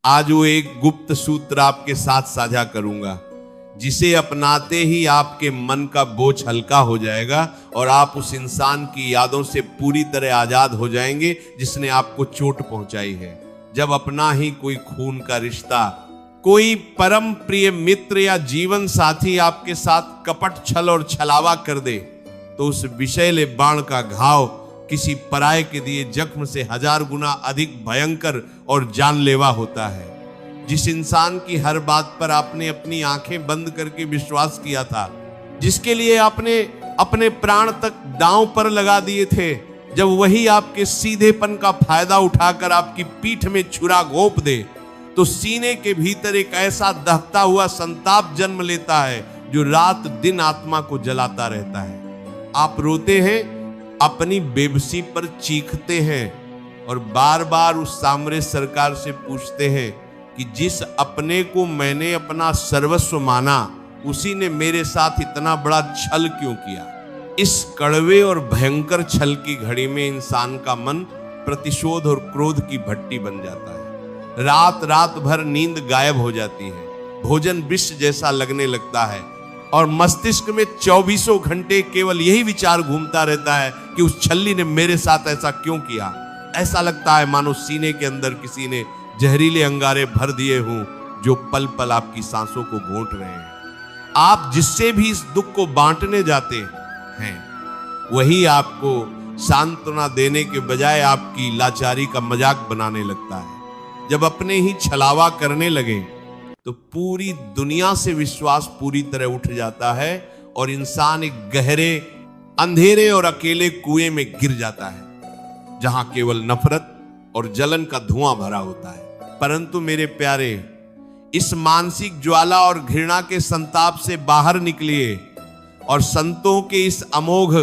आज वो एक गुप्त सूत्र आपके साथ साझा करूंगा, जिसे अपनाते ही आपके मन का बोझ हल्का हो जाएगा और आप उस इंसान की यादों से पूरी तरह आजाद हो जाएंगे जिसने आपको चोट पहुंचाई है। जब अपना ही कोई खून का रिश्ता, कोई परम प्रिय मित्र या जीवन साथी आपके साथ कपट, छल और छलावा कर दे, तो उस विषैले बाण का घाव किसी पराये के दिए जख्म से 1000 गुना अधिक भयंकर और जानलेवा होता है। जिस इंसान की हर बात पर आपने अपनी आंखें बंद करके विश्वास किया था, जिसके लिए आपने अपने प्राण तक दांव पर लगा दिए थे, जब वही आपके सीधेपन का फायदा उठाकर आपकी पीठ में छुरा घोंप दे, तो सीने के भीतर एक ऐसा दहकता हुआ संताप जन्म लेता है जो रात दिन आत्मा को जलाता रहता है। आप रोते हैं, अपनी बेबसी पर चीखते हैं और बार बार उस सामरे सरकार से पूछते हैं कि जिस अपने को मैंने अपना सर्वस्व माना, उसी ने मेरे साथ इतना बड़ा छल क्यों किया। इस कड़वे और भयंकर छल की घड़ी में इंसान का मन प्रतिशोध और क्रोध की भट्टी बन जाता है। रात रात भर नींद गायब हो जाती है, भोजन विष जैसा लगने लगता है और मस्तिष्क में 24 घंटे केवल यही विचार घूमता रहता है कि उस छल्ली ने मेरे साथ ऐसा क्यों किया। ऐसा लगता है मानो सीने के अंदर किसी ने जहरीले अंगारे भर दिए हों जो पल पल आपकी सांसों को घोंट रहे हैं। आप जिससे भी इस दुख को बांटने जाते हैं, वही आपको सांत्वना देने के बजाय आपकी लाचारी का मजाक बनाने लगता है। जब अपने ही छलावा करने लगे तो पूरी दुनिया से विश्वास पूरी तरह उठ जाता है और इंसान एक गहरे, अंधेरे और अकेले कुएं में गिर जाता है, जहां केवल नफरत और जलन का धुआं भरा होता है। परंतु मेरे प्यारे, इस मानसिक ज्वाला और घृणा के संताप से बाहर निकलिए और संतों के इस अमोघ,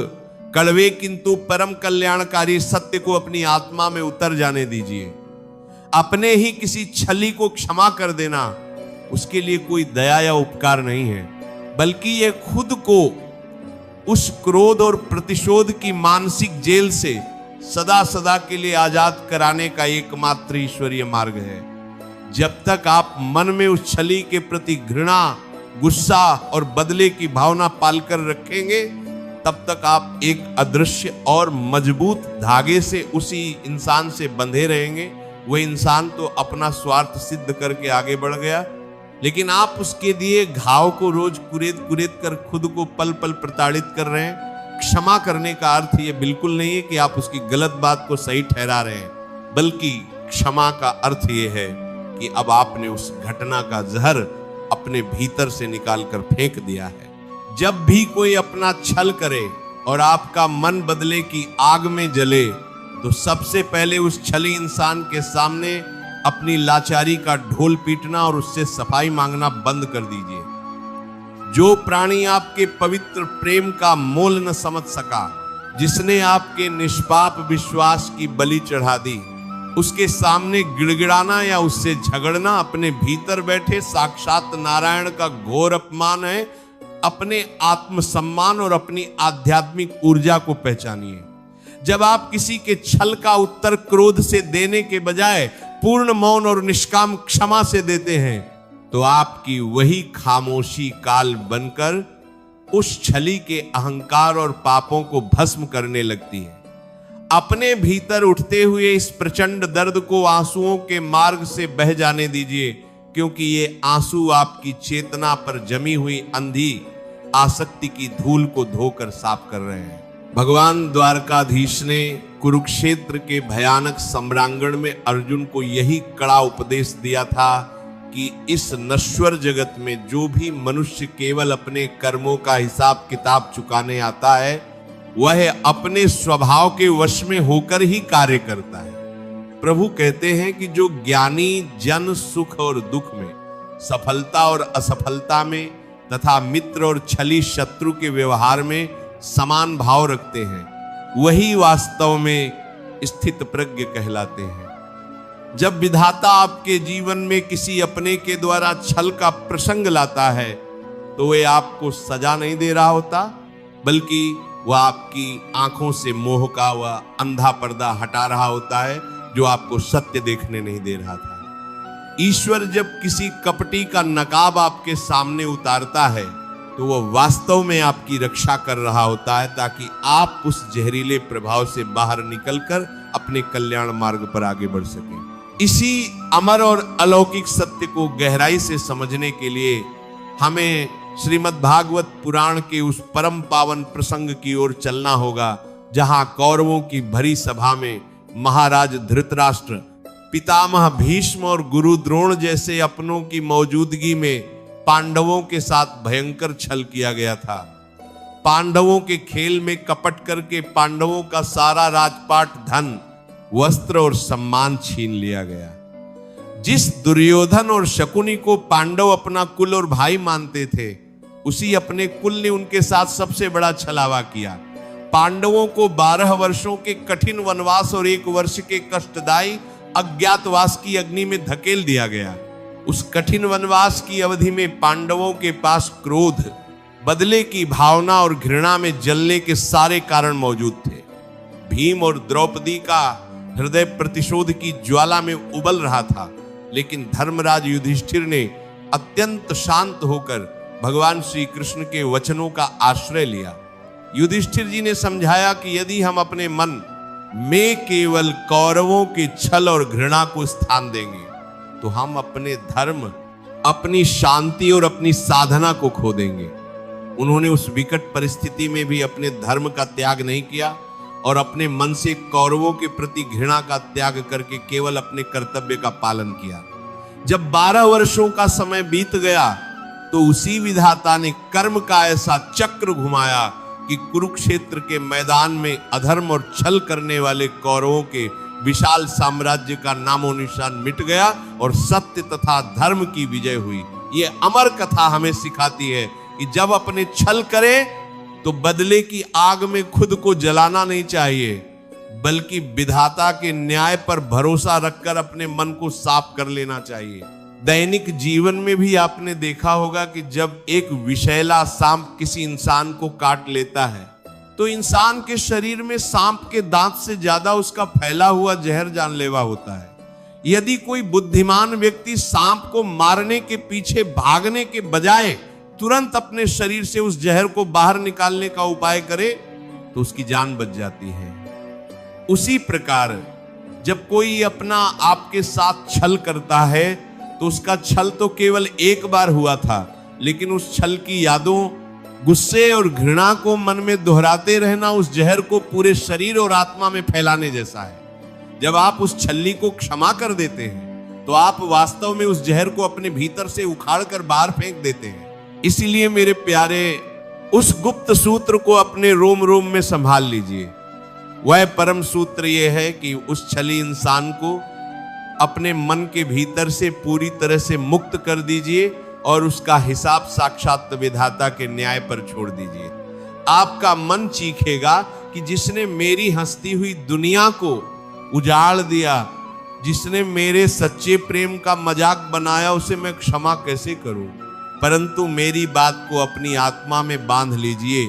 कड़वे किंतु परम कल्याणकारी सत्य को अपनी आत्मा में उतर जाने दीजिए। अपने ही किसी छली को क्षमा कर देना उसके लिए कोई दया या उपकार नहीं है, बल्कि यह खुद को उस क्रोध और प्रतिशोध की मानसिक जेल से सदा सदा के लिए आजाद कराने का एकमात्र ईश्वरीय मार्ग है। जब तक आप मन में उस छली के प्रति घृणा, गुस्सा और बदले की भावना पालकर रखेंगे, तब तक आप एक अदृश्य और मजबूत धागे से उसी इंसान से बंधे रहेंगे। वह इंसान तो अपना स्वार्थ सिद्ध करके आगे बढ़ गया, लेकिन आप उसके दिए घाव को रोज कुरेद कुरेद कर खुद को पल पल प्रताड़ित कर रहे हैं। क्षमा करने का अर्थ यह बिल्कुल नहीं है कि आप उसकी गलत बात को सही ठहरा रहे हैं, बल्कि क्षमा का अर्थ यह है कि अब आपने उस घटना का जहर अपने भीतर से निकालकर फेंक दिया है। जब भी कोई अपना छल करे और आपका मन बदले की आग में जले, तो सबसे पहले उस छली इंसान के सामने अपनी लाचारी का ढोल पीटना और उससे सफाई मांगना बंद कर दीजिए। जो प्राणी आपके पवित्र प्रेम का मोल न समझ सका, जिसने आपके निष्पाप विश्वास की बलि चढ़ा दी, उसके सामने गिड़गिड़ाना या उससे झगड़ना अपने भीतर बैठे साक्षात नारायण का घोर अपमान है। अपने आत्मसम्मान और अपनी आध्यात्मिक ऊर्जा को पहचानिए। जब आप किसी के छल का उत्तर क्रोध से देने के बजाय पूर्ण मौन और निष्काम क्षमा से देते हैं, तो आपकी वही खामोशी काल बनकर उस छली के अहंकार और पापों को भस्म करने लगती है। अपने भीतर उठते हुए इस प्रचंड दर्द को आंसुओं के मार्ग से बह जाने दीजिए, क्योंकि ये आंसू आपकी चेतना पर जमी हुई अंधी आसक्ति की धूल को धोकर साफ कर रहे हैं। भगवान द्वारकाधीश ने कुरुक्षेत्र के भयानक सम्रांगण में अर्जुन को यही कड़ा उपदेश दिया था कि इस नश्वर जगत में जो भी मनुष्य केवल अपने कर्मों का हिसाब किताब चुकाने आता है, वह अपने स्वभाव के वश में होकर ही कार्य करता है। प्रभु कहते हैं कि जो ज्ञानी जन सुख और दुख में, सफलता और असफलता में तथा मित्र और छली शत्रु के व्यवहार में समान भाव रखते हैं, वही वास्तव में स्थित प्रज्ञ कहलाते हैं। जब विधाता आपके जीवन में किसी अपने के द्वारा छल का प्रसंग लाता है, तो वह आपको सजा नहीं दे रहा होता, बल्कि वह आपकी आंखों से मोह का वह अंधा पर्दा हटा रहा होता है जो आपको सत्य देखने नहीं दे रहा था। ईश्वर जब किसी कपटी का नकाब आपके सामने उतारता है तो वो वास्तव में आपकी रक्षा कर रहा होता है, ताकि आप उस जहरीले प्रभाव से बाहर निकलकर अपने कल्याण मार्ग पर आगे बढ़ सकें। इसी अमर और अलौकिक सत्य को गहराई से समझने के लिए हमें श्रीमद् भागवत पुराण के उस परम पावन प्रसंग की ओर चलना होगा, जहां कौरवों की भरी सभा में महाराज धृतराष्ट्र, पितामह भीष्म और गुरु द्रोण जैसे अपनों की मौजूदगी में पांडवों के साथ भयंकर छल किया गया था। पांडवों के खेल में कपट करके पांडवों का सारा राजपाट, धन, वस्त्र और सम्मान छीन लिया गया। जिस दुर्योधन और शकुनी को पांडव अपना कुल और भाई मानते थे, उसी अपने कुल ने उनके साथ सबसे बड़ा छलावा किया। पांडवों को 12 वर्षों के कठिन वनवास और 1 वर्ष के कष्टदायी अज्ञातवास की अग्नि में धकेल दिया गया। उस कठिन वनवास की अवधि में पांडवों के पास क्रोध, बदले की भावना और घृणा में जलने के सारे कारण मौजूद थे। भीम और द्रौपदी का हृदय प्रतिशोध की ज्वाला में उबल रहा था, लेकिन धर्मराज युधिष्ठिर ने अत्यंत शांत होकर भगवान श्री कृष्ण के वचनों का आश्रय लिया। युधिष्ठिर जी ने समझाया कि यदि हम अपने मन में केवल कौरवों के छल और घृणा को स्थान देंगे तो हम अपने धर्म, अपनी शांति और अपनी साधना को खो देंगे। उन्होंने उस विकट परिस्थिति में भी अपने धर्म का त्याग नहीं किया और अपने मन से कौरवों के प्रति घृणा का त्याग करके केवल अपने कर्तव्य का पालन किया। जब 12 वर्षों का समय बीत गया तो उसी विधाता ने कर्म का ऐसा चक्र घुमाया कि कुरुक्षेत्र के मैदान में अधर्म और छल करने वाले कौरवों के विशाल साम्राज्य का नामो निशान मिट गया और सत्य तथा धर्म की विजय हुई। ये अमर कथा हमें सिखाती है कि जब अपने छल करें तो बदले की आग में खुद को जलाना नहीं चाहिए, बल्कि विधाता के न्याय पर भरोसा रखकर अपने मन को साफ कर लेना चाहिए। दैनिक जीवन में भी आपने देखा होगा कि जब एक विषैला सांप किसी इंसान को काट लेता है तो इंसान के शरीर में सांप के दांत से ज्यादा उसका फैला हुआ जहर जानलेवा होता है। यदि कोई बुद्धिमान व्यक्ति सांप को मारने के पीछे भागने के बजाय तुरंत अपने शरीर से उस जहर को बाहर निकालने का उपाय करे तो उसकी जान बच जाती है। उसी प्रकार जब कोई अपना आपके साथ छल करता है तो उसका छल तो केवल एक बार हुआ था, लेकिन उस छल की यादों, गुस्से और घृणा को मन में दोहराते रहना उस जहर को पूरे शरीर और आत्मा में फैलाने जैसा है। जब आप उस छल्ली को क्षमा कर देते हैं तो आप वास्तव में उस जहर को अपने भीतर से उखाड़ कर बाहर फेंक देते हैं। इसीलिए मेरे प्यारे, उस गुप्त सूत्र को अपने रोम रोम में संभाल लीजिए। वह परम सूत्र यह है कि उस छली इंसान को अपने मन के भीतर से पूरी तरह से मुक्त कर दीजिए और उसका हिसाब साक्षात विधाता के न्याय पर छोड़ दीजिए। आपका मन चीखेगा कि जिसने मेरी हंसती हुई दुनिया को उजाड़ दिया, जिसने मेरे सच्चे प्रेम का मजाक बनाया, उसे मैं क्षमा कैसे करूं। परंतु मेरी बात को अपनी आत्मा में बांध लीजिए।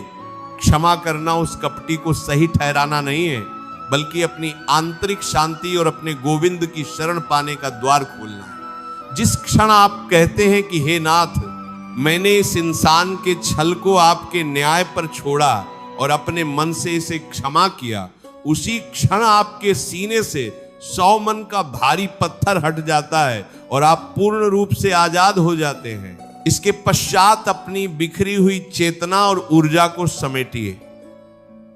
क्षमा करना उस कपटी को सही ठहराना नहीं है, बल्कि अपनी आंतरिक शांति और अपने गोविंद की शरण पाने का द्वार खोलना है। जिस क्षण आप कहते हैं कि हे नाथ, मैंने इस इंसान के छल को आपके न्याय पर छोड़ा और अपने मन से इसे क्षमा किया, उसी क्षण आपके सीने से 100 मन का भारी पत्थर हट जाता है और आप पूर्ण रूप से आजाद हो जाते हैं। इसके पश्चात अपनी बिखरी हुई चेतना और ऊर्जा को समेटिए।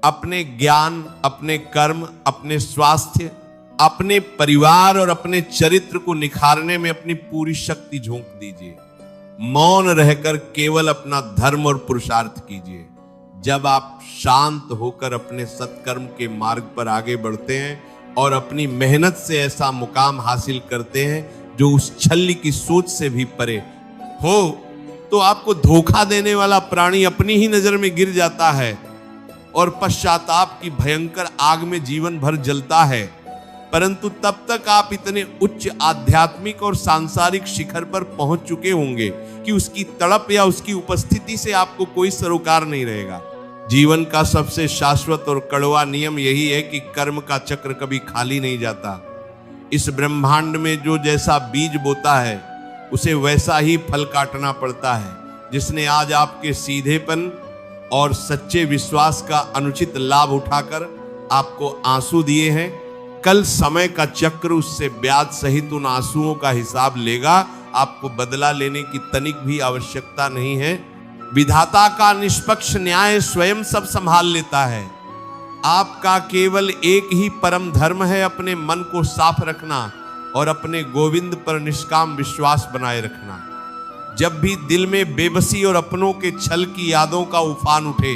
अपने ज्ञान, अपने कर्म, अपने स्वास्थ्य, अपने परिवार और अपने चरित्र को निखारने में अपनी पूरी शक्ति झोंक दीजिए। मौन रहकर केवल अपना धर्म और पुरुषार्थ कीजिए। जब आप शांत होकर अपने सत्कर्म के मार्ग पर आगे बढ़ते हैं और अपनी मेहनत से ऐसा मुकाम हासिल करते हैं जो उस छल्ली की सोच से भी परे हो, तो आपको धोखा देने वाला प्राणी अपनी ही नजर में गिर जाता है और पश्चाताप की भयंकर आग में जीवन भर जलता है। परंतु तब तक आप इतने उच्च आध्यात्मिक और सांसारिक शिखर पर पहुंच चुके होंगे कि उसकी तड़प या उसकी उपस्थिति से आपको कोई सरोकार नहीं रहेगा। जीवन का सबसे शाश्वत और कड़वा नियम यही है कि कर्म का चक्र कभी खाली नहीं जाता। इस ब्रह्मांड में जो जैसा बीज बोता है उसे वैसा ही फल काटना पड़ता है। जिसने आज आपके सीधेपन और सच्चे विश्वास का अनुचित लाभ उठाकर आपको आंसू दिए हैं, कल समय का चक्र उससे ब्याज सहित उन आंसुओं का हिसाब लेगा। आपको बदला लेने की तनिक भी आवश्यकता नहीं है। विधाता का निष्पक्ष न्याय स्वयं सब संभाल लेता है। आपका केवल एक ही परम धर्म है, अपने मन को साफ रखना और अपने गोविंद पर निष्काम विश्वास बनाए रखना। जब भी दिल में बेबसी और अपनों के छल की यादों का उफान उठे,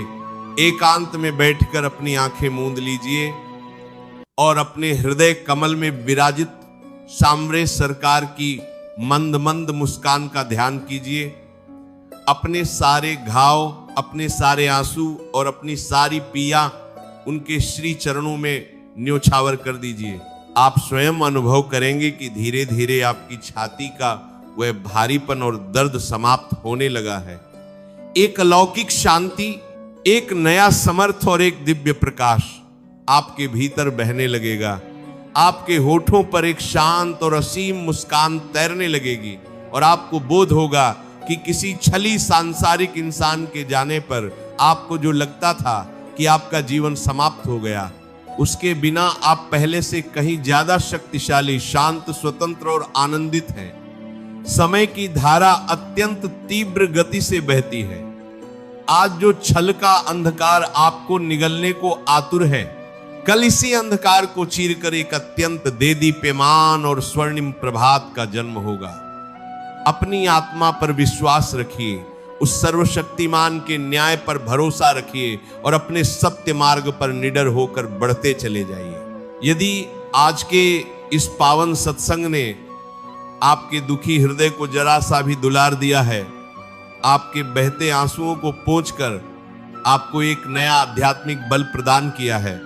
एकांत में बैठकर अपनी आंखें मूंद लीजिए और अपने हृदय कमल में विराजित सामरे सरकार की मंद मंद मुस्कान का ध्यान कीजिए। अपने सारे घाव, अपने सारे आंसू और अपनी सारी पीड़ा उनके श्री चरणों में न्योछावर कर दीजिए। आप स्वयं अनुभव करेंगे कि धीरे धीरे आपकी छाती का वह भारीपन और दर्द समाप्त होने लगा है। एक अलौकिक शांति, एक नया समर्थ और एक दिव्य प्रकाश आपके भीतर बहने लगेगा। आपके होठों पर एक शांत और असीम मुस्कान तैरने लगेगी और आपको बोध होगा कि किसी छली सांसारिक इंसान के जाने पर आपको जो लगता था कि आपका जीवन समाप्त हो गया, उसके बिना आप पहले से कहीं ज्यादा शक्तिशाली, शांत, स्वतंत्र और आनंदित हैं। समय की धारा अत्यंत तीव्र गति से बहती है। आज जो छल का अंधकार आपको निगलने को आतुर है, कल इसी अंधकार को चीरकर एक अत्यंत देदीप्यमान और स्वर्णिम प्रभात का जन्म होगा। अपनी आत्मा पर विश्वास रखिए, उस सर्वशक्तिमान के न्याय पर भरोसा रखिए और अपने सत्य मार्ग पर निडर होकर बढ़ते चले जाइए। यदि आज के इस पावन सत्संग ने आपके दुखी हृदय को जरा सा भी दुलार दिया है, आपके बहते आंसुओं को पोंछकर आपको एक नया आध्यात्मिक बल प्रदान किया है,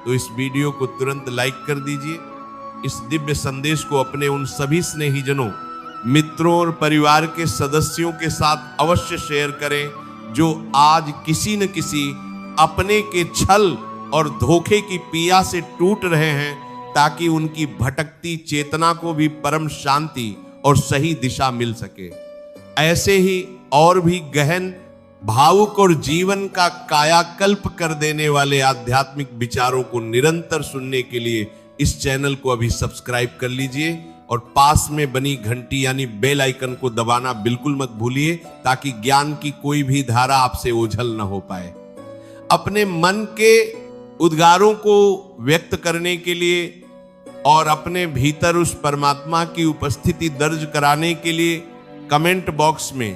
तो इस वीडियो को तुरंत लाइक कर दीजिए। इस दिव्य संदेश को अपने उन सभी स्नेहीजनों, मित्रों और परिवार के सदस्यों के साथ अवश्य शेयर करें जो आज किसी न किसी अपने के छल और धोखे की पीड़ा से टूट रहे हैं, ताकि उनकी भटकती चेतना को भी परम शांति और सही दिशा मिल सके। ऐसे ही और भी गहन, भावुक और जीवन का कायाकल्प कर देने वाले आध्यात्मिक विचारों को निरंतर सुनने के लिए इस चैनल को अभी सब्सक्राइब कर लीजिए और पास में बनी घंटी यानी बेल आइकन को दबाना बिल्कुल मत भूलिए, ताकि ज्ञान की कोई भी धारा आपसे ओझल न हो पाए। अपने मन के उद्गारों को व्यक्त करने के लिए और अपने भीतर उस परमात्मा की उपस्थिति दर्ज कराने के लिए कमेंट बॉक्स में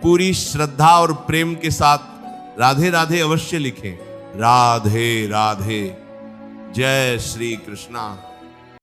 पूरी श्रद्धा और प्रेम के साथ राधे राधे अवश्य लिखें। राधे राधे। जय श्री कृष्णा।